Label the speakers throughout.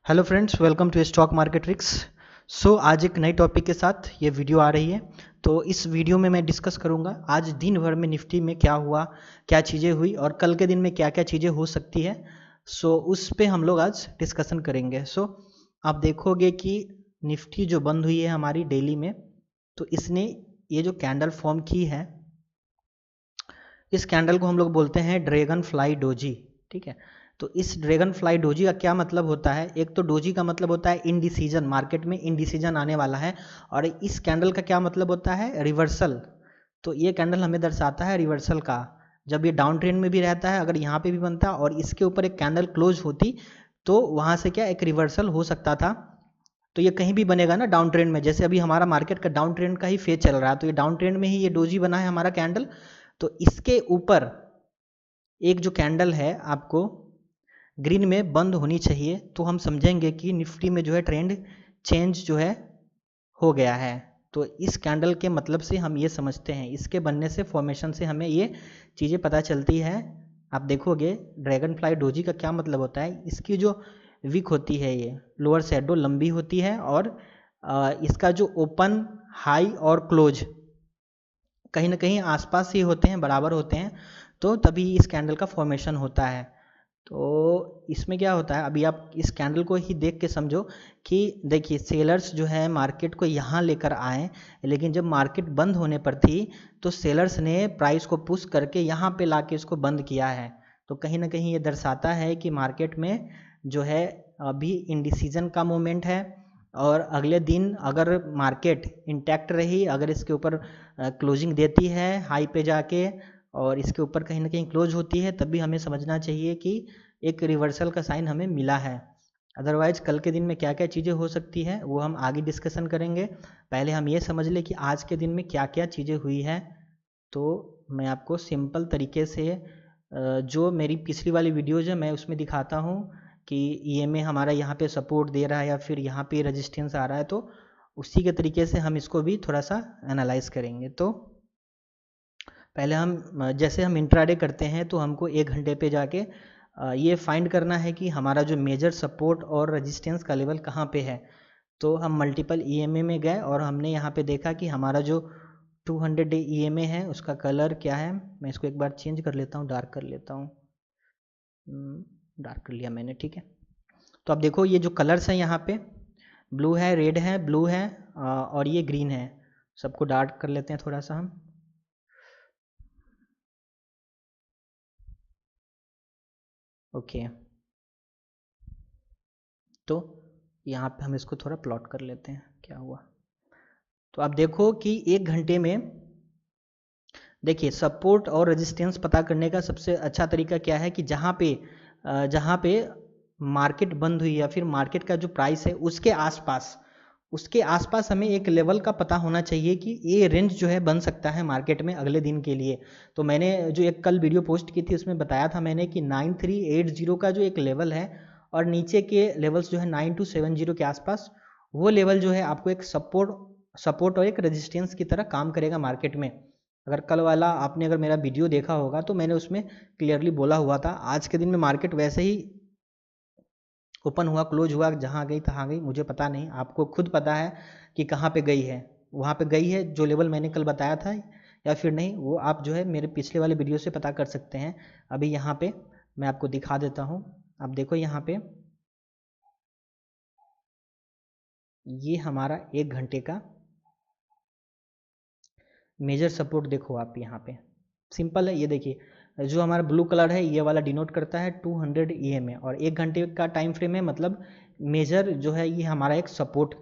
Speaker 1: Hello friends, welcome to stock market tricks. आज एक नई टॉपिक के साथ ये वीडियो आ रही है। तो इस वीडियो में मैं डिस्कस करूंगा आज दिन भर में निफ्टी में क्या हुआ, क्या चीज़ें हुई और कल के दिन में क्या क्या चीज़ें हो सकती है। उस पे हम लोग आज डिस्कशन करेंगे। आप देखोगे कि निफ्टी जो बंद हुई है हमारी डेली में, तो इसने ये जो कैंडल फॉर्म की है, इस कैंडल को हम लोग बोलते हैं ड्रैगन फ्लाई डोजी। ठीक है, तो इस ड्रैगन फ्लाई डोजी का क्या मतलब होता है? एक तो डोजी का मतलब होता है इनडिसीजन, मार्केट में इनडिसीजन आने वाला है। और इस कैंडल का क्या मतलब होता है? रिवर्सल। तो ये कैंडल हमें दर्शाता है रिवर्सल का। जब ये डाउन ट्रेंड में भी रहता है, अगर यहाँ पे भी बनता और इसके ऊपर एक कैंडल क्लोज होती, तो वहाँ से क्या एक रिवर्सल हो सकता था। तो ये कहीं भी बनेगा ना डाउन ट्रेंड में, जैसे अभी हमारा मार्केट का डाउन ट्रेंड का ही फेज चल रहा है, तो ये डाउन ट्रेंड में ही ये डोजी बना है हमारा कैंडल। तो इसके ऊपर एक जो कैंडल है आपको ग्रीन में बंद होनी चाहिए, तो हम समझेंगे कि निफ्टी में जो है ट्रेंड चेंज जो है हो गया है। तो इस कैंडल के मतलब से हम ये समझते हैं, इसके बनने से फॉर्मेशन से हमें ये चीज़ें पता चलती है। आप देखोगे ड्रैगन फ्लाई डोजी का क्या मतलब होता है, इसकी जो विक होती है, ये लोअर शैडो लंबी होती है और इसका जो ओपन, हाई और क्लोज कहीं ना कहीं आसपास ही होते हैं, बराबर होते हैं, तो तभी इस कैंडल का फॉर्मेशन होता है। तो इसमें क्या होता है, अभी आप इस कैंडल को ही देख के समझो कि देखिए सेलर्स जो है मार्केट को यहाँ लेकर आए, लेकिन जब मार्केट बंद होने पर थी तो सेलर्स ने प्राइस को पुश करके यहाँ पे लाके इसको बंद किया है। तो कहीं ना कहीं ये दर्शाता है कि मार्केट में जो है अभी इंडिसीजन का मोमेंट है। और अगले दिन अगर मार्केट इंटैक्ट रही, अगर इसके ऊपर क्लोजिंग देती है हाई पे जाके और इसके ऊपर कहीं ना कहीं क्लोज होती है, तब भी हमें समझना चाहिए कि एक रिवर्सल का साइन हमें मिला है। अदरवाइज कल के दिन में क्या क्या चीज़ें हो सकती है वो हम आगे डिस्कशन करेंगे। पहले हम ये समझ लें कि आज के दिन में क्या क्या चीज़ें हुई है। तो मैं आपको सिंपल तरीके से जो मेरी पिछली वाली वीडियोज़ है मैं उसमें दिखाता हूँ कि ईएमए हमारा यहाँ पे सपोर्ट दे रहा है या फिर यहाँ पे रेजिस्टेंस आ रहा है, तो उसी के तरीके से हम इसको भी थोड़ा सा एनालाइज करेंगे। तो पहले हम जैसे हम इंट्राडे करते हैं तो हमको 1 घंटे पे जाके ये फाइंड करना है कि हमारा जो मेजर सपोर्ट और रेजिस्टेंस का लेवल कहाँ पे है। तो हम मल्टीपल ईएमए में गए और हमने यहाँ पे देखा कि हमारा जो 200 डे ईएमए है उसका कलर क्या है। मैं इसको एक बार चेंज कर लेता हूँ, डार्क कर लेता हूँ। डार्क कर लिया मैंने, ठीक है। तो अब देखो ये जो कलर्स हैं यहाँ पे, ब्लू है, रेड है, ब्लू है और ये ग्रीन है। सबको डार्क कर लेते हैं थोड़ा सा हम। ओके, तो यहाँ पे हम इसको थोड़ा प्लॉट कर लेते हैं क्या हुआ। तो आप देखो कि 1 घंटे में देखिए सपोर्ट और रेजिस्टेंस पता करने का सबसे अच्छा तरीका क्या है कि जहाँ पे मार्केट बंद हुई या फिर मार्केट का जो प्राइस है उसके आसपास हमें एक लेवल का पता होना चाहिए कि ये रेंज जो है बन सकता है मार्केट में अगले दिन के लिए। तो मैंने जो एक कल वीडियो पोस्ट की थी उसमें बताया था मैंने कि 9380 का जो एक लेवल है और नीचे के लेवल्स जो है 9270 के आसपास, वो लेवल जो है आपको एक सपोर्ट और एक रेजिस्टेंस की तरह काम करेगा मार्केट में। अगर कल वाला आपने अगर मेरा वीडियो देखा होगा तो मैंने उसमें क्लियरली बोला हुआ था। आज के दिन में मार्केट वैसे ही ओपन हुआ, क्लोज हुआ, जहाँ गई तहाँ गई, मुझे पता नहीं, आपको खुद पता है कि कहाँ पे गई है। वहाँ पे गई है जो लेवल मैंने कल बताया था या फिर नहीं, वो आप जो है मेरे पिछले वाले वीडियो से पता कर सकते हैं। अभी यहाँ पे मैं आपको दिखा देता हूँ। आप देखो यहाँ पे ये हमारा 1 घंटे का मेजर सपोर्ट देखो आप यहाँ पे, सिंपल है। ये देखिए जो हमारा ब्लू कलर है ये वाला डिनोट करता है 200 ईएमए और 1 घंटे का टाइम फ्रेम है, मतलब मेजर जो है ये हमारा एक सपोर्ट।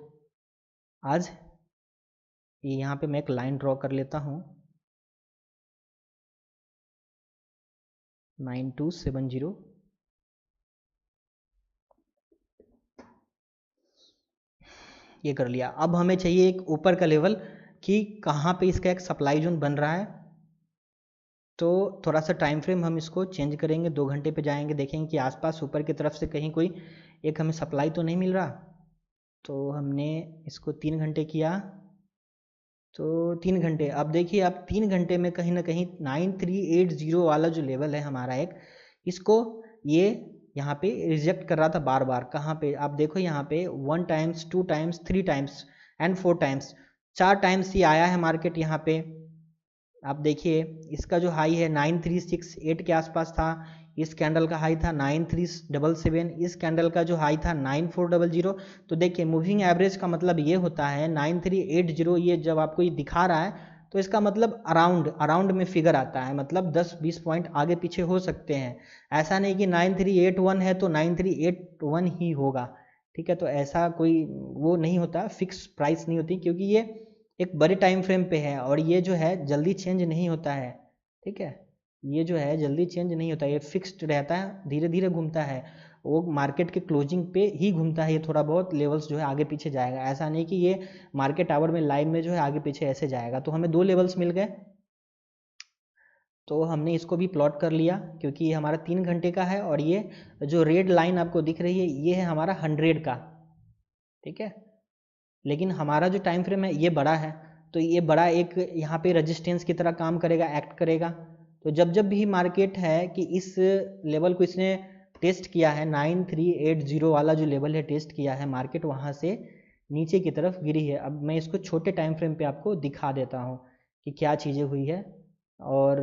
Speaker 1: आज ये यहाँ पे मैं एक लाइन ड्रॉ कर लेता हूँ 9270। ये कर लिया। अब हमें चाहिए एक ऊपर का लेवल कि कहाँ पे इसका एक सप्लाई जोन बन रहा है। तो थोड़ा सा टाइम फ्रेम हम इसको चेंज करेंगे, 2 घंटे पे जाएंगे, देखेंगे कि आसपास ऊपर की तरफ से कहीं कोई एक हमें सप्लाई तो नहीं मिल रहा। तो हमने इसको 3 घंटे किया, तो 3 घंटे। अब देखिए आप 3 घंटे में कहीं ना कहीं 9380 वाला जो लेवल है हमारा एक, इसको ये यहाँ पे रिजेक्ट कर रहा था बार बार। कहाँ पे आप देखो, यहाँ पे 1 times, 2 times, 3 times and 4 times, 4 times ही आया है मार्केट यहाँ पे। आप देखिए इसका जो हाई है 9368 के आसपास था, इस कैंडल का हाई था 9377, इस कैंडल का जो हाई था 9400। तो देखिए मूविंग एवरेज का मतलब ये होता है 9380, ये जब आपको ये दिखा रहा है तो इसका मतलब अराउंड में फिगर आता है, मतलब 10-20 पॉइंट आगे पीछे हो सकते हैं। ऐसा नहीं कि 9381 है तो 9381 ही होगा, ठीक है। तो ऐसा कोई वो नहीं होता, फिक्स प्राइस नहीं होती, क्योंकि ये एक बड़े टाइम फ्रेम पे है और ये जो है जल्दी चेंज नहीं होता है, ठीक है। ये जो है जल्दी चेंज नहीं होता है, ये फिक्स्ड रहता है, धीरे धीरे घूमता है, वो मार्केट के क्लोजिंग पे ही घूमता है। ये थोड़ा बहुत लेवल्स जो है आगे पीछे जाएगा, ऐसा नहीं कि ये मार्केट आवर में लाइव में जो है आगे पीछे ऐसे जाएगा। तो हमें 2 लेवल्स मिल गए, तो हमने इसको भी प्लॉट कर लिया, क्योंकि ये हमारा 3 घंटे का है और ये जो रेड लाइन आपको दिख रही है ये है हमारा 100 का, ठीक है। लेकिन हमारा जो टाइम फ्रेम है ये बड़ा है, तो ये बड़ा एक यहाँ पे रेजिस्टेंस की तरह काम करेगा, एक्ट करेगा। तो जब जब भी मार्केट है कि इस लेवल को इसने टेस्ट किया है, 9380 वाला जो लेवल है टेस्ट किया है, मार्केट वहाँ से नीचे की तरफ गिरी है। अब मैं इसको छोटे टाइम फ्रेम पे आपको दिखा देता हूँ कि क्या चीज़ें हुई है। और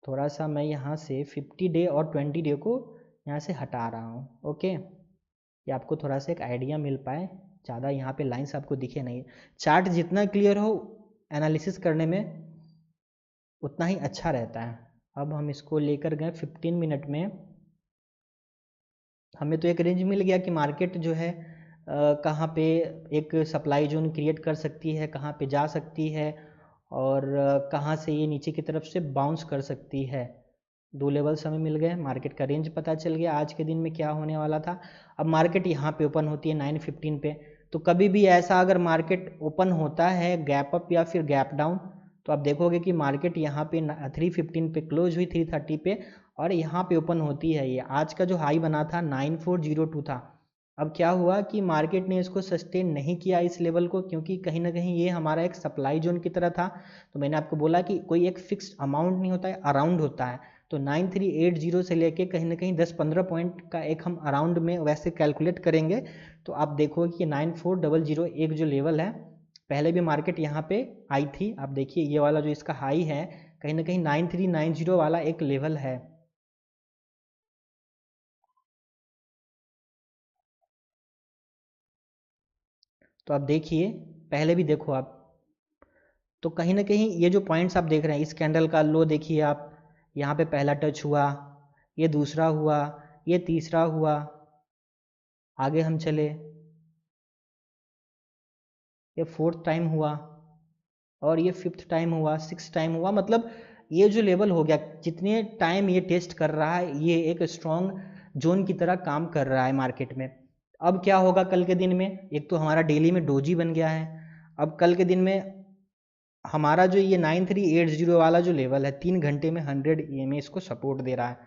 Speaker 1: थोड़ा सा मैं यहाँ से 50 डे और 20 डे को यहाँ से हटा रहा हूँ, ओके, ये आपको थोड़ा सा एक आइडिया मिल पाए, ज़्यादा यहाँ पे लाइंस आपको दिखे नहीं। चार्ट जितना क्लियर हो एनालिसिस करने में उतना ही अच्छा रहता है। अब हम इसको लेकर गए 15 मिनट में, हमें तो एक रेंज मिल गया कि मार्केट जो है कहाँ पे एक सप्लाई जोन क्रिएट कर सकती है, कहाँ पे जा सकती है, और कहाँ से ये नीचे की तरफ से बाउंस कर सकती है। 2 लेवल्स हमें मिल गए, मार्केट का रेंज पता चल गया आज के दिन में क्या होने वाला था। अब मार्केट यहाँ पे ओपन होती है 915 पे, तो कभी भी ऐसा अगर मार्केट ओपन होता है गैप अप या फिर गैप डाउन, तो आप देखोगे कि मार्केट यहाँ पे 315 पे क्लोज हुई, 330 पे, और यहाँ पे ओपन होती है। ये आज का जो हाई बना था 9402 था। अब क्या हुआ कि मार्केट ने इसको सस्टेन नहीं किया इस लेवल को, क्योंकि कहीं ना कहीं ये हमारा एक सप्लाई जोन की तरह था। तो मैंने आपको बोला कि कोई एक फिक्स्ड अमाउंट नहीं होता है, अराउंड होता है। तो 9380 से लेके कहीं ना कहीं 10-15 पॉइंट का एक हम अराउंड में वैसे कैलकुलेट करेंगे, तो आप देखोगे कि 9400 एक जो लेवल है, पहले भी मार्केट यहाँ पे आई थी। आप देखिए ये वाला जो इसका हाई है कहीं ना कहीं 9390 वाला एक लेवल है। तो आप देखिए, पहले भी देखो आप, तो कहीं ना कहीं ये जो पॉइंट्स आप देख रहे हैं, इस कैंडल का लो देखिए आप, यहाँ पे पहला टच हुआ, ये दूसरा हुआ, ये तीसरा हुआ, आगे हम चले, ये 4th टाइम हुआ, और ये 5th टाइम हुआ, 6th टाइम हुआ। मतलब ये जो लेवल हो गया, जितने टाइम ये टेस्ट कर रहा है, ये एक स्ट्रॉन्ग जोन की तरह काम कर रहा है मार्केट में। अब क्या होगा कल के दिन में, एक तो हमारा डेली में डोजी बन गया है। अब कल के दिन में हमारा जो ये 9380 वाला जो लेवल है 3 घंटे में 100 EMA इसको सपोर्ट दे रहा है।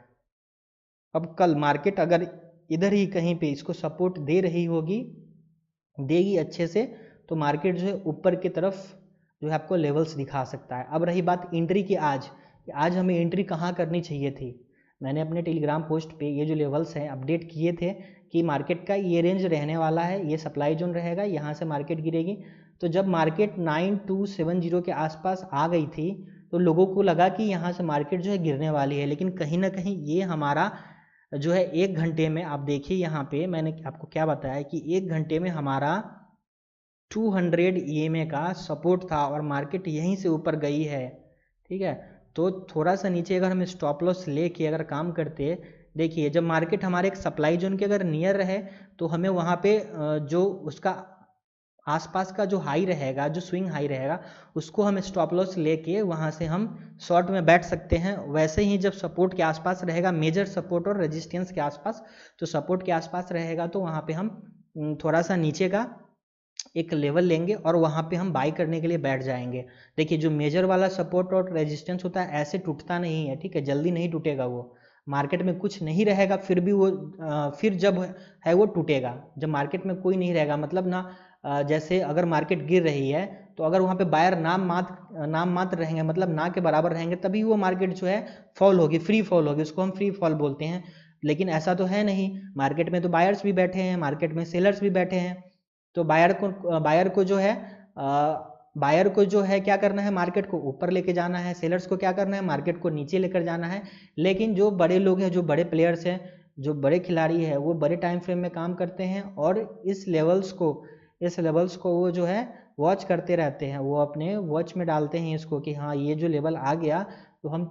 Speaker 1: अब कल मार्केट अगर इधर ही कहीं पे इसको सपोर्ट दे रही होगी, देगी अच्छे से, तो मार्केट जो है ऊपर की तरफ जो है आपको लेवल्स दिखा सकता है। अब रही बात एंट्री की, आज हमें एंट्री कहाँ करनी चाहिए थी। मैंने अपने टेलीग्राम पोस्ट पे ये जो लेवल्स हैं अपडेट किए थे कि मार्केट का ये रेंज रहने वाला है, ये सप्लाई जोन रहेगा, यहाँ से मार्केट गिरेगी। तो जब मार्केट 9270 के आसपास आ गई थी तो लोगों को लगा कि यहाँ से मार्केट जो है गिरने वाली है, लेकिन कहीं ना कहीं ये हमारा जो है 1 घंटे में, आप देखिए यहाँ पे मैंने आपको क्या बताया कि 1 घंटे में हमारा 200 EMA का सपोर्ट था और मार्केट यहीं से ऊपर गई है, ठीक है। तो थोड़ा सा नीचे अगर हम स्टॉप लॉस लेके अगर काम करते, देखिए जब मार्केट हमारे एक सप्लाई जोन के अगर नियर रहे तो हमें वहाँ पे जो उसका आसपास का जो हाई रहेगा, जो स्विंग हाई रहेगा, उसको हम स्टॉप लॉस लेके वहाँ से हम शॉर्ट में बैठ सकते हैं। वैसे ही जब सपोर्ट के आसपास रहेगा, मेजर सपोर्ट और रेजिस्टेंस के आसपास, तो सपोर्ट के आसपास रहेगा तो वहाँ पे हम थोड़ा सा नीचे का एक लेवल लेंगे और वहाँ पे हम बाई करने के लिए बैठ जाएंगे। देखिए जो मेजर वाला सपोर्ट और रेजिस्टेंस होता है ऐसे टूटता नहीं है, ठीक है, जल्दी नहीं टूटेगा वो। मार्केट में कुछ नहीं रहेगा फिर भी वो फिर जब है वो टूटेगा। जब मार्केट में कोई नहीं रहेगा, मतलब ना जैसे अगर मार्केट गिर रही है तो अगर वहाँ पे बायर नाम मात्र रहेंगे, मतलब ना के बराबर रहेंगे, तभी वो मार्केट जो है फॉल होगी, फ्री फॉल होगी, उसको हम फ्री फॉल बोलते हैं। लेकिन ऐसा तो है नहीं, मार्केट में तो बायर्स भी बैठे हैं, मार्केट में सेलर्स भी बैठे हैं। तो बायर को जो है क्या करना है, मार्केट को ऊपर लेके जाना है, सेलर्स को क्या करना है, मार्केट को नीचे लेकर जाना है। लेकिन जो बड़े लोग हैं, जो बड़े प्लेयर्स हैं, जो बड़े खिलाड़ी हैं, वो बड़े टाइम फ्रेम में काम करते हैं और इस लेवल्स को वो जो है वॉच करते रहते हैं। वो अपने वॉच में डालते हैं इसको कि हाँ ये जो लेवल आ गया तो हम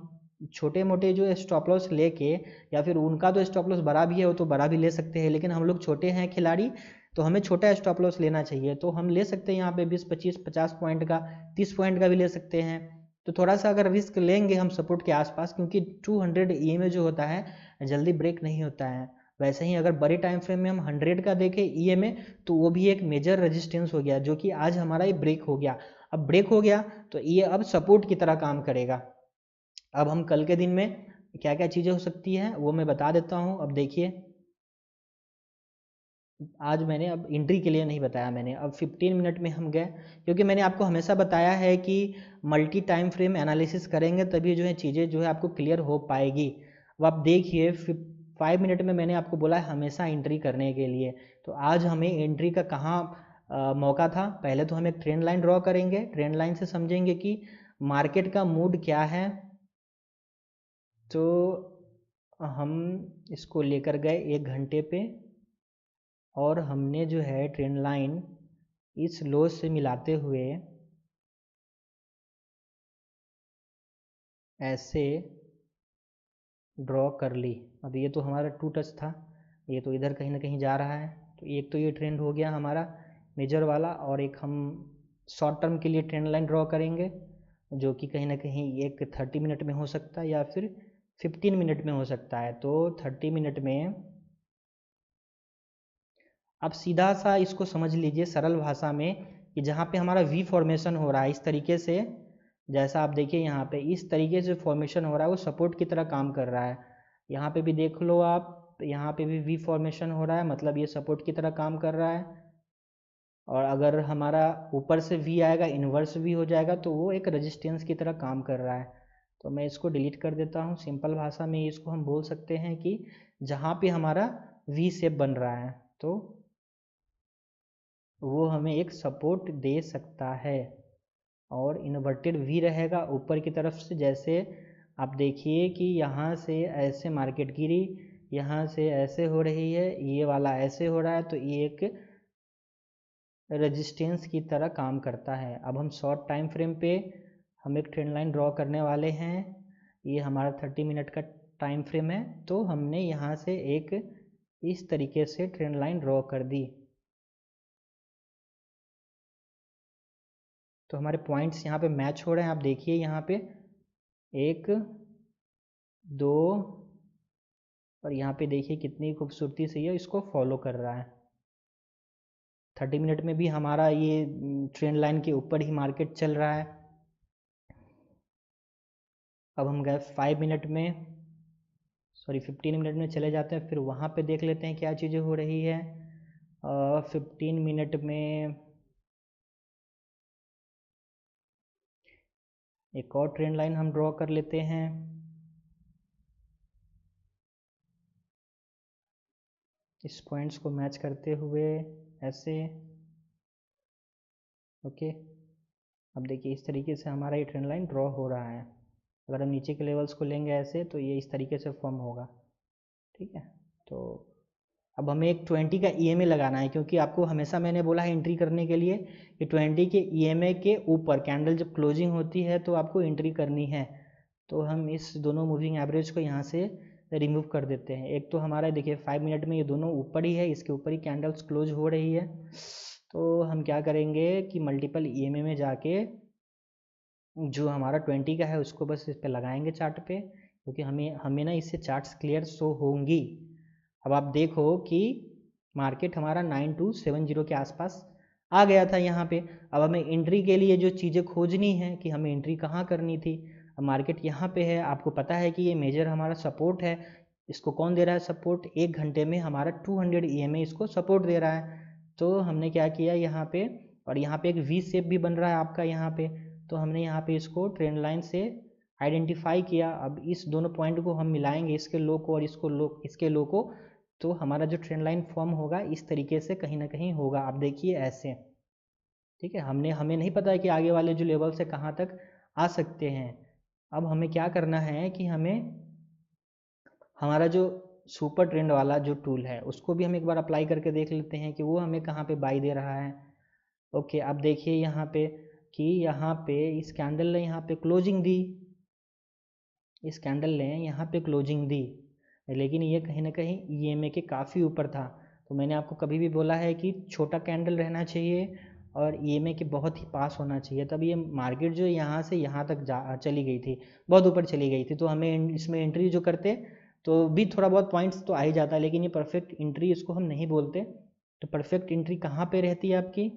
Speaker 1: छोटे मोटे जो स्टॉप लॉस लेके, या फिर उनका तो स्टॉप लॉस बड़ा भी है वो तो बड़ा भी ले सकते हैं, लेकिन हम लोग छोटे हैं खिलाड़ी तो हमें छोटा स्टॉप लॉस लेना चाहिए। तो हम ले सकते हैं यहाँ पे 20 25 50 पॉइंट का, 30 पॉइंट का भी ले सकते हैं। तो थोड़ा सा अगर रिस्क लेंगे हम सपोर्ट के आसपास, क्योंकि 200 EMA जो होता है जल्दी ब्रेक नहीं होता है। वैसे ही अगर बड़े टाइम फ्रेम में हम 100 का देखें EMA, तो वो भी एक मेजर रेजिस्टेंस हो गया, जो कि आज हमारा ये ब्रेक हो गया। अब ब्रेक हो गया तो ये अब सपोर्ट की तरह काम करेगा। अब हम कल के दिन में क्या क्या चीज़ें हो सकती हैं वो मैं बता देता हूँ। अब देखिए, आज मैंने अब एंट्री के लिए नहीं बताया मैंने, अब 15 मिनट में हम गए, क्योंकि मैंने आपको हमेशा बताया है कि मल्टी टाइम फ्रेम एनालिसिस करेंगे तभी जो है चीज़ें जो है आपको क्लियर हो पाएगी। अब आप देखिए 5 मिनट में मैंने आपको बोला है हमेशा एंट्री करने के लिए। तो आज हमें एंट्री का कहाँ मौका था। पहले तो हम एक ट्रेंड लाइन ड्रॉ करेंगे, ट्रेंड लाइन से समझेंगे कि मार्केट का मूड क्या है। तो हम इसको लेकर गए 1 घंटे पे, और हमने जो है ट्रेंड लाइन इस लो से मिलाते हुए ऐसे ड्रॉ कर ली। अब ये तो हमारा 2 टच था, ये तो इधर कहीं ना कहीं जा रहा है। तो एक तो ये ट्रेंड हो गया हमारा मेजर वाला, और एक हम शॉर्ट टर्म के लिए ट्रेंड लाइन ड्रॉ करेंगे, जो कि कहीं ना कहीं एक 30 मिनट में हो सकता है या फिर 15 मिनट में हो सकता है। तो 30 मिनट में आप सीधा सा इसको समझ लीजिए सरल भाषा में, कि जहाँ पे हमारा वी फॉर्मेशन हो रहा है इस तरीके से, जैसा आप देखिए यहाँ पे इस तरीके से फॉर्मेशन हो रहा है, वो सपोर्ट की तरह काम कर रहा है। यहाँ पे भी देख लो आप, यहाँ पे भी वी फॉर्मेशन हो रहा है, मतलब ये सपोर्ट की तरह काम कर रहा है। और अगर हमारा ऊपर से वी आएगा, इन्वर्स वी हो जाएगा, तो वो एक रेजिस्टेंस की तरह काम कर रहा है। तो मैं इसको डिलीट कर देता हूँ। सिंपल भाषा में इसको हम बोल सकते हैं कि जहाँ पे हमारा वी शेप बन रहा है तो वो हमें एक सपोर्ट दे सकता है। और इन्वर्टेड वी रहेगा ऊपर की तरफ से। जैसे आप देखिए कि यहाँ से ऐसे मार्केट गिरी, यहाँ से ऐसे हो रही है, ये वाला ऐसे हो रहा है, तो ये एक रेजिस्टेंस की तरह काम करता है। अब हम शॉर्ट टाइम फ्रेम पे हम एक ट्रेंड लाइन ड्रॉ करने वाले हैं। ये हमारा 30 मिनट का टाइम फ्रेम है। तो हमने यहाँ से एक इस तरीके से ट्रेंड लाइन ड्रॉ कर दी। तो हमारे पॉइंट्स यहाँ पे मैच हो रहे हैं। आप देखिए यहाँ पे 1 2, और यहाँ पे देखिए कितनी खूबसूरती से ये इसको फॉलो कर रहा है। 30 मिनट में भी हमारा ये ट्रेंड लाइन के ऊपर ही मार्केट चल रहा है। अब हम गए 5 मिनट में, सॉरी 15 मिनट में चले जाते हैं, फिर वहाँ पे देख लेते हैं क्या चीज़ें हो रही है। 15 मिनट में एक और ट्रेंड लाइन हम ड्रॉ कर लेते हैं। इस पॉइंट्स को मैच करते हुए ऐसे, ओके। अब देखिए इस तरीके से हमारा ये ट्रेंड लाइन ड्रॉ हो रहा है। अगर हम नीचे के लेवल्स को लेंगे ऐसे, तो ये इस तरीके से फॉर्म होगा, ठीक है। तो अब हमें एक 20 का EMA लगाना है, क्योंकि आपको हमेशा मैंने बोला है एंट्री करने के लिए कि 20 के EMA के ऊपर कैंडल जब क्लोजिंग होती है तो आपको एंट्री करनी है। तो हम इस दोनों मूविंग एवरेज को यहाँ से रिमूव कर देते हैं। एक तो हमारा देखिए 5 मिनट में ये दोनों ऊपर ही है, इसके ऊपर ही कैंडल्स क्लोज हो रही है। तो हम क्या करेंगे कि मल्टीपल EMA में जाके जो हमारा 20 का है उसको बस इस पर लगाएंगे चार्ट पे, क्योंकि हमें ना इससे चार्ट्स क्लियर शो होंगी। अब आप देखो कि मार्केट हमारा 9270 के आसपास आ गया था यहाँ पे। अब हमें एंट्री के लिए जो चीज़ें खोजनी है कि हमें एंट्री कहाँ करनी थी। अब मार्केट यहाँ पे है, आपको पता है कि ये मेजर हमारा सपोर्ट है। इसको कौन दे रहा है सपोर्ट? 1 घंटे में हमारा 200 EMA इसको सपोर्ट दे रहा है। तो हमने क्या किया यहाँ पे, और यहाँ पे एक वी शेप भी बन रहा है आपका यहाँ पे, तो हमने यहाँ पे इसको ट्रेंड लाइन से आइडेंटिफाई किया। अब इस दोनों पॉइंट को हम मिलाएंगे, इसके लो को और इसके लो को, तो हमारा जो ट्रेंड लाइन फॉर्म होगा इस तरीके से कहीं ना कहीं होगा। आप देखिए ऐसे, ठीक है। हमें नहीं पता है कि आगे वाले जो लेवल से कहाँ तक आ सकते हैं। अब हमें क्या करना है कि हमें हमारा जो सुपर ट्रेंड वाला जो टूल है उसको भी हम एक बार अप्लाई करके देख लेते हैं कि वो हमें कहाँ पे बाई दे रहा है। ओके, अब देखिए यहाँ पे कि यहाँ पे इस कैंडल ने यहाँ पे क्लोजिंग दी, इस कैंडल ने यहाँ पे क्लोजिंग दी, लेकिन ये कहीं ना कहीं ईएमए के काफ़ी ऊपर था। तो मैंने आपको कभी भी बोला है कि छोटा कैंडल रहना चाहिए और ईएमए के बहुत ही पास होना चाहिए, तब ये मार्केट जो यहाँ से यहाँ तक चली गई थी, बहुत ऊपर चली गई थी। तो हमें इसमें एंट्री जो करते तो भी थोड़ा बहुत पॉइंट्स तो आ ही जाता, लेकिन ये परफेक्ट एंट्री इसको हम नहीं बोलते। तो परफेक्ट एंट्री कहाँ पे रहती है आपकी?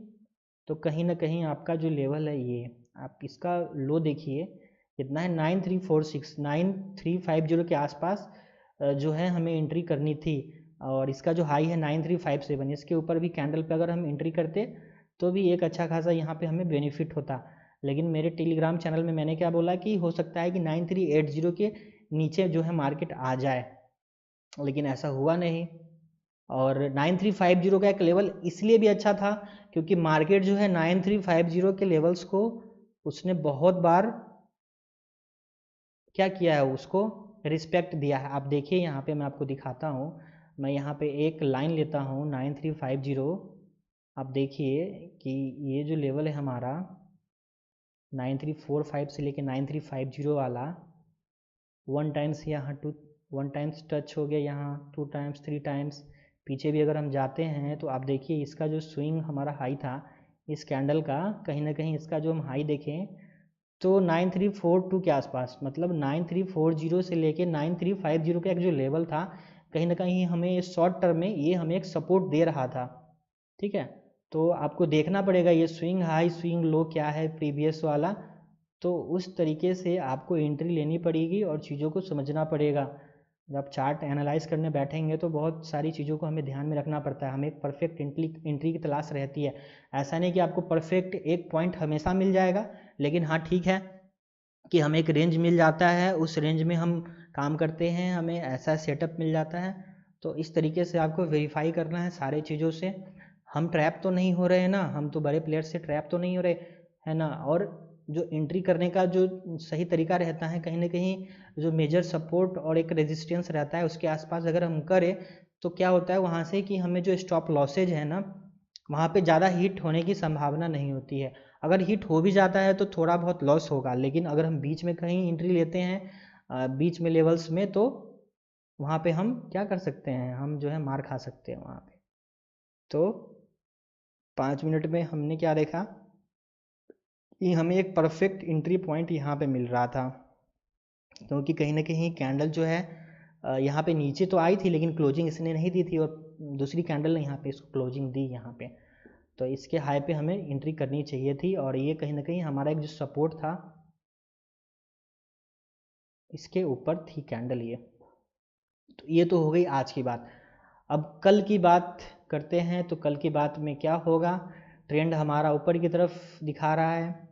Speaker 1: तो कहीं ना कहीं आपका जो लेवल है ये, आप इसका लो देखिए कितना है, 9346, 9350 के आसपास जो है हमें एंट्री करनी थी। और इसका जो हाई है 9357, इसके ऊपर भी कैंडल पे अगर हम एंट्री करते तो भी एक अच्छा खासा यहाँ पे हमें बेनिफिट होता। लेकिन मेरे टेलीग्राम चैनल में मैंने क्या बोला कि हो सकता है कि 9380 के नीचे जो है मार्केट आ जाए, लेकिन ऐसा हुआ नहीं। और 9350 का एक लेवल इसलिए भी अच्छा था क्योंकि मार्केट जो है 9350 के लेवल्स को उसने बहुत बार क्या किया है, उसको रिस्पेक्ट दिया है। आप देखिए यहाँ पे मैं आपको दिखाता हूँ, मैं यहाँ पे एक लाइन लेता हूँ 9350। आप देखिए कि ये जो लेवल है हमारा 9345 से लेके 9350 वाला, 1 टाइम्स यहाँ 1 टाइम्स टच हो गया, यहाँ 2 टाइम्स 3 टाइम्स पीछे भी अगर हम जाते हैं तो आप देखिए इसका जो स्विंग हमारा हाई था इस कैंडल का, कहीं ना कहीं इसका जो हम हाई देखें तो 9342 के आसपास, मतलब 9340 से लेके 9350 का एक जो लेवल था, कहीं ना कहीं हमें शॉर्ट टर्म में ये हमें एक सपोर्ट दे रहा था, ठीक है। तो आपको देखना पड़ेगा ये स्विंग हाई स्विंग लो क्या है प्रीवियस वाला, तो उस तरीके से आपको एंट्री लेनी पड़ेगी और चीज़ों को समझना पड़ेगा। जब आप चार्ट एनालाइज करने बैठेंगे तो बहुत सारी चीज़ों को हमें ध्यान में रखना पड़ता है, हमें एक परफेक्ट एंट्री की तलाश रहती है। ऐसा नहीं कि आपको परफेक्ट एक पॉइंट हमेशा मिल जाएगा, लेकिन हाँ ठीक है कि हमें एक रेंज मिल जाता है, उस रेंज में हम काम करते हैं, हमें ऐसा सेटअप मिल जाता है। तो इस तरीके से आपको वेरीफाई करना है सारी चीज़ों से, हम ट्रैप तो नहीं हो रहे हैं ना, हम तो बड़े प्लेयर से ट्रैप तो नहीं हो रहे है ना। और जो एंट्री करने का जो सही तरीका रहता है, कहीं ना कहीं जो मेजर सपोर्ट और एक रेजिस्टेंस रहता है उसके आसपास अगर हम करें तो क्या होता है वहाँ से कि हमें जो स्टॉप लॉसेज है ना वहाँ पे ज़्यादा हिट होने की संभावना नहीं होती है। अगर हिट हो भी जाता है तो थोड़ा बहुत लॉस होगा, लेकिन अगर हम बीच में कहीं एंट्री लेते हैं बीच में लेवल्स में, तो वहाँ पे हम क्या कर सकते हैं, हम जो है मार खा सकते हैं वहाँ पे। तो 5 मिनट में हमने क्या देखा कि हमें एक परफेक्ट एंट्री पॉइंट यहाँ पे मिल रहा था, क्योंकि कहीं ना कहीं कैंडल जो है यहाँ पे नीचे तो आई थी लेकिन क्लोजिंग इसने नहीं दी थी, और दूसरी कैंडल ने यहाँ पे इसको क्लोजिंग दी यहाँ पे, तो इसके हाई पे हमें एंट्री करनी चाहिए थी। और ये कहीं ना कहीं हमारा एक जो सपोर्ट था इसके ऊपर थी कैंडल ये। तो ये तो हो गई आज की बात। अब कल की बात करते हैं, तो कल की बात में क्या होगा, ट्रेंड हमारा ऊपर की तरफ दिखा रहा है,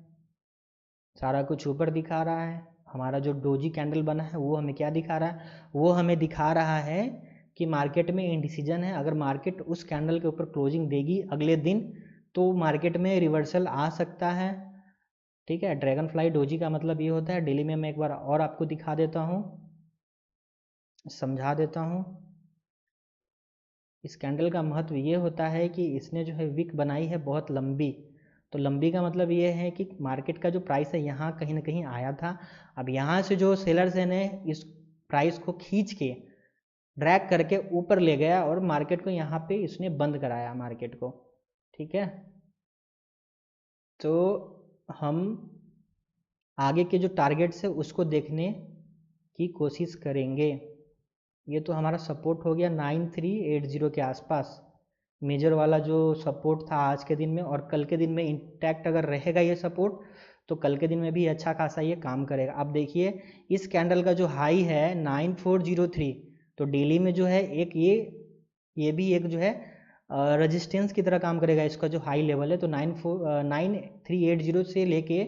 Speaker 1: सारा कुछ ऊपर दिखा रहा है। हमारा जो डोजी कैंडल बना है वो हमें क्या दिखा रहा है, वो हमें दिखा रहा है कि मार्केट में इंडिसीजन है। अगर मार्केट उस कैंडल के ऊपर क्लोजिंग देगी अगले दिन तो मार्केट में रिवर्सल आ सकता है, ठीक है। ड्रैगन फ्लाई डोजी का मतलब ये होता है, डेली में मैं एक बार और आपको दिखा देता हूँ, समझा देता हूँ। इस कैंडल का महत्व ये होता है कि इसने जो है विक बनाई है बहुत लंबी, तो लंबी का मतलब ये है कि मार्केट का जो प्राइस है यहाँ कहीं ना कहीं आया था, अब यहाँ से जो सेलर्स ने इस प्राइस को खींच के ड्रैग करके ऊपर ले गया और मार्केट को यहाँ पे इसने बंद कराया मार्केट को, ठीक है। तो हम आगे के जो टारगेट्स है उसको देखने की कोशिश करेंगे। ये तो हमारा सपोर्ट हो गया 9380 के आसपास, मेजर वाला जो सपोर्ट था आज के दिन में, और कल के दिन में इंटैक्ट अगर रहेगा ये सपोर्ट तो कल के दिन में भी अच्छा खासा ये काम करेगा। अब देखिए इस कैंडल का जो हाई है 9403, तो डेली में जो है एक ये भी एक जो है रेजिस्टेंस की तरह काम करेगा। इसका जो हाई लेवल है तो 9380 से लेके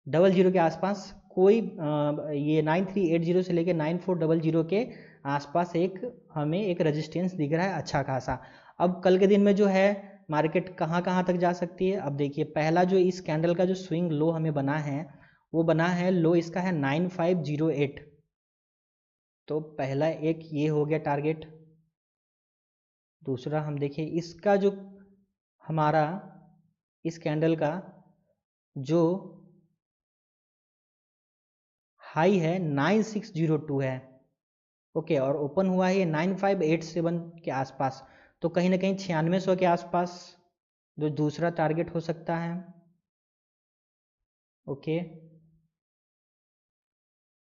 Speaker 1: 00 के आसपास कोई ये 9380 से लेके 9400 के आसपास एक हमें एक रेजिस्टेंस दिख रहा है अच्छा खासा। अब कल के दिन में जो है मार्केट कहाँ कहाँ तक जा सकती है। अब देखिए पहला जो इस कैंडल का जो स्विंग लो हमें बना है वो बना है लो इसका है 9508। तो पहला एक ये हो गया टारगेट। दूसरा हम देखिए इसका जो हमारा इस कैंडल का जो हाई है 9602 है, ओके, और ओपन हुआ है ये 9587 के आसपास। तो कहीं ना कहीं 9600 के आसपास जो दूसरा टारगेट हो सकता है, ओके।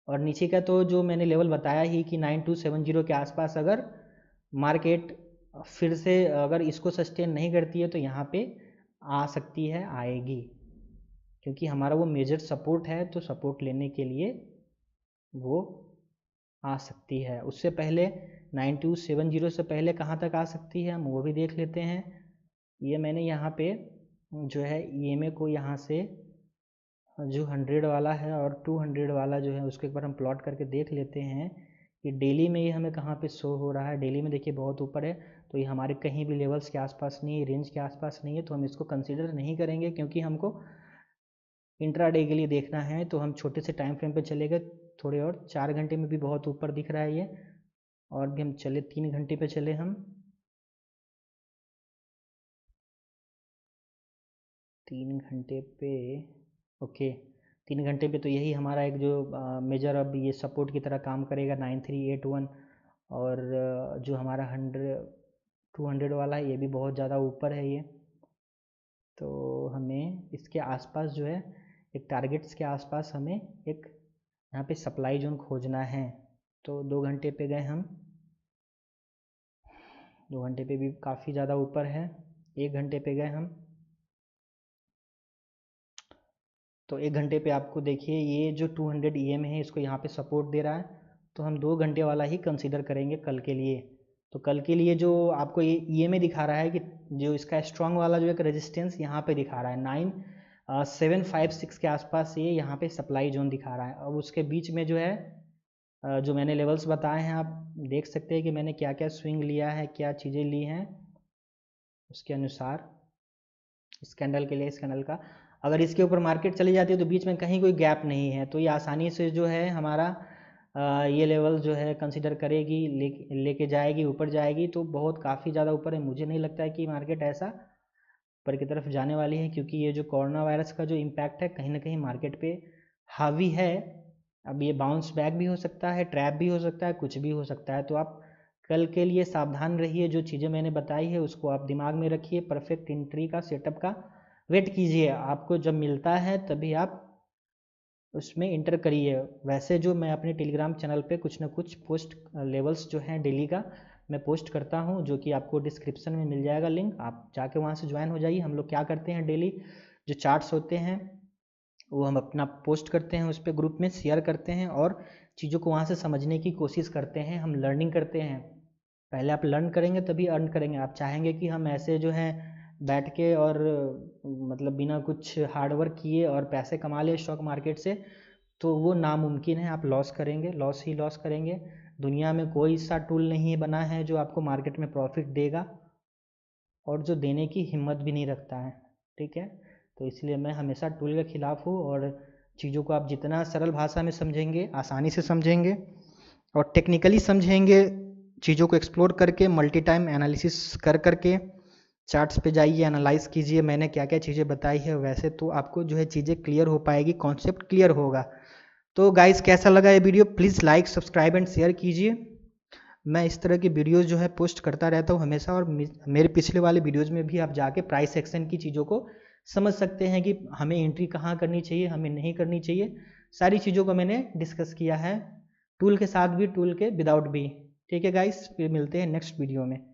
Speaker 1: और नीचे का तो जो मैंने लेवल बताया ही कि 9270 के आसपास अगर मार्केट फिर से अगर इसको सस्टेन नहीं करती है तो यहाँ पे आ सकती है, आएगी, क्योंकि हमारा वो मेजर सपोर्ट है। तो सपोर्ट लेने के लिए वो आ सकती है। उससे पहले 9270 से पहले कहाँ तक आ सकती है हम वो भी देख लेते हैं। ये मैंने यहाँ पे जो है EMA को यहाँ से जो 100 वाला है और 200 वाला जो है उसको एक बार हम प्लॉट करके देख लेते हैं कि डेली में ये हमें कहाँ पे शो हो रहा है। डेली में देखिए बहुत ऊपर है, तो ये हमारे कहीं भी लेवल्स के आसपास नहीं है, रेंज के आसपास नहीं है, तो हम इसको कंसिडर नहीं करेंगे क्योंकि हमको इंट्राडे के लिए देखना है। तो हम छोटे से टाइम फ्रेम पे चले गए थोड़े, और 4 घंटे में भी बहुत ऊपर दिख रहा है ये, और भी हम चले 3 घंटे पे चले हम 3 घंटे पे, ओके। 3 घंटे पे तो यही हमारा एक जो मेजर अब ये सपोर्ट की तरह काम करेगा 9381। और जो हमारा 200 वाला है ये भी बहुत ज़्यादा ऊपर है ये। तो हमें इसके आसपास जो है एक टारगेट्स के आसपास हमें एक यहाँ पे सप्लाई जोन खोजना है। तो 2 घंटे पे गए हम, 2 घंटे पे भी काफ़ी ज़्यादा ऊपर है। 1 घंटे पे गए हम, तो 1 घंटे पे आपको देखिए ये जो 200 EM है इसको यहाँ पे सपोर्ट दे रहा है। तो हम 2 घंटे वाला ही कंसीडर करेंगे कल के लिए। तो कल के लिए जो आपको ये EMA दिखा रहा है कि जो इसका स्ट्रांग वाला जो एक रेजिस्टेंस यहाँ पे दिखा रहा है 9756 के आसपास, ये यहाँ पे सप्लाई जोन दिखा रहा है। अब उसके बीच में जो है जो मैंने लेवल्स बताए हैं आप देख सकते हैं कि मैंने क्या क्या स्विंग लिया है, क्या चीज़ें ली हैं, उसके अनुसार इस कैंडल के लिए, इस कैंडल का अगर इसके ऊपर मार्केट चली जाती है तो बीच में कहीं कोई गैप नहीं है, तो ये आसानी से जो है हमारा ये लेवल जो है कंसिडर करेगी, लेके जाएगी, ऊपर जाएगी। तो बहुत काफ़ी ज़्यादा ऊपर है। मुझे नहीं लगता है कि मार्केट ऐसा ऊपर की तरफ जाने वाली है, क्योंकि ये जो कोरोना वायरस का जो इम्पैक्ट है कहीं ना कहीं मार्केट पे हावी है। अब ये बाउंस बैक भी हो सकता है, ट्रैप भी हो सकता है, कुछ भी हो सकता है। तो आप कल के लिए सावधान रहिए, जो चीज़ें मैंने बताई है उसको आप दिमाग में रखिए, परफेक्ट एंट्री का सेटअप का वेट कीजिए। आपको जब मिलता है तभी आप उसमें इंटर करिए। वैसे जो मैं अपने टेलीग्राम चैनल पे कुछ ना कुछ पोस्ट लेवल्स जो हैं डेली का मैं पोस्ट करता हूँ, जो कि आपको डिस्क्रिप्शन में मिल जाएगा लिंक, आप जाके वहाँ से ज्वाइन हो जाइए। हम लोग क्या करते हैं, डेली जो चार्ट्स होते हैं वो हम अपना पोस्ट करते हैं, उस पर ग्रुप में शेयर करते हैं और चीज़ों को वहाँ से समझने की कोशिश करते हैं। हम लर्निंग करते हैं। पहले आप लर्न करेंगे तभी अर्न करेंगे। आप चाहेंगे कि हम ऐसे जो है बैठ के और मतलब बिना कुछ हार्ड वर्क किए और पैसे कमा ले स्टॉक मार्केट से, तो वो नामुमकिन है। आप लॉस करेंगे, लॉस ही लॉस करेंगे। दुनिया में कोई सा टूल नहीं बना है जो आपको मार्केट में प्रॉफिट देगा और जो देने की हिम्मत भी नहीं रखता है, ठीक है। तो इसलिए मैं हमेशा टूल के खिलाफ हूँ, और चीज़ों को आप जितना सरल भाषा में समझेंगे, आसानी से समझेंगे और टेक्निकली समझेंगे, चीज़ों को एक्सप्लोर करके मल्टी टाइम एनालिसिस कर करके चार्ट्स पे जाइए, एनालाइज कीजिए मैंने क्या क्या चीज़ें बताई है, वैसे तो आपको जो है चीज़ें क्लियर हो पाएगी, कॉन्सेप्ट क्लियर होगा। तो गाइस कैसा लगा ये video, please like, subscribe and share कीजिए। मैं इस तरह की वीडियोज़ जो है पोस्ट करता रहता हूँ हमेशा, और मेरे पिछले वाले वीडियोज़ में भी आप जाके प्राइस एक्शन की चीज़ों को समझ सकते हैं कि हमें एंट्री कहाँ करनी चाहिए, हमें नहीं करनी चाहिए। सारी चीज़ों को मैंने डिस्कस किया है, टूल के साथ भी, टूल के विदाउट भी। ठीक है गाइस, फिर मिलते हैं नेक्स्ट वीडियो में।